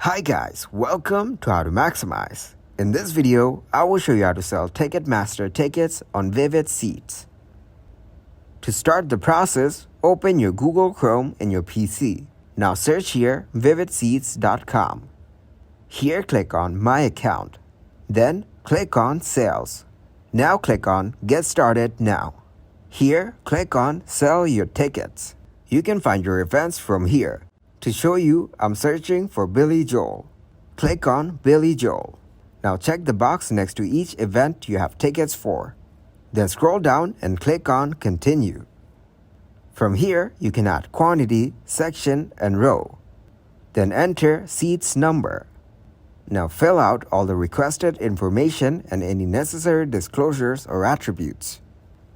Hi guys, welcome to How to Maximize. In this video, I will show you how to sell Ticketmaster tickets on Vivid Seats. To start the process, open your Google Chrome in your PC. Now search here vividseats.com. Here click on My Account. Then click on Sales. Now click on Get Started Now. Here click on Sell Your Tickets. You can find your events from here. To show you, I'm searching for Billy Joel. Click on Billy Joel. Now check the box next to each event you have tickets for. Then scroll down and click on Continue. From here, you can add quantity, section, and row. Then enter seats number. Now fill out all the requested information and any necessary disclosures or attributes.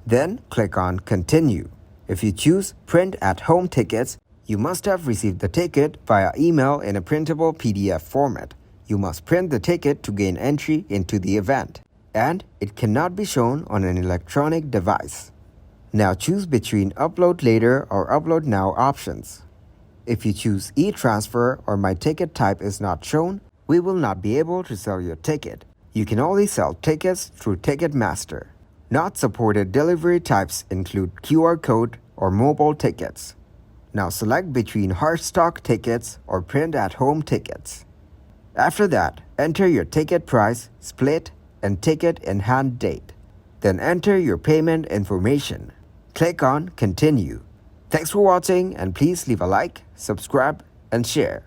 Then click on Continue. If you choose Print at Home tickets, you must have received the ticket via email in a printable PDF format. You must print the ticket to gain entry into the event, and it cannot be shown on an electronic device. Now choose between Upload Later or Upload Now options. If you choose e-transfer or My Ticket Type is not shown, we will not be able to sell your ticket. You can only sell tickets through Ticketmaster. Not supported delivery types include QR code or mobile tickets. Now select between hard stock tickets or print at home tickets. After that, enter your ticket price, split, and ticket in hand date. Then enter your payment information. Click on Continue. Thanks for watching and please leave a like, subscribe, and share.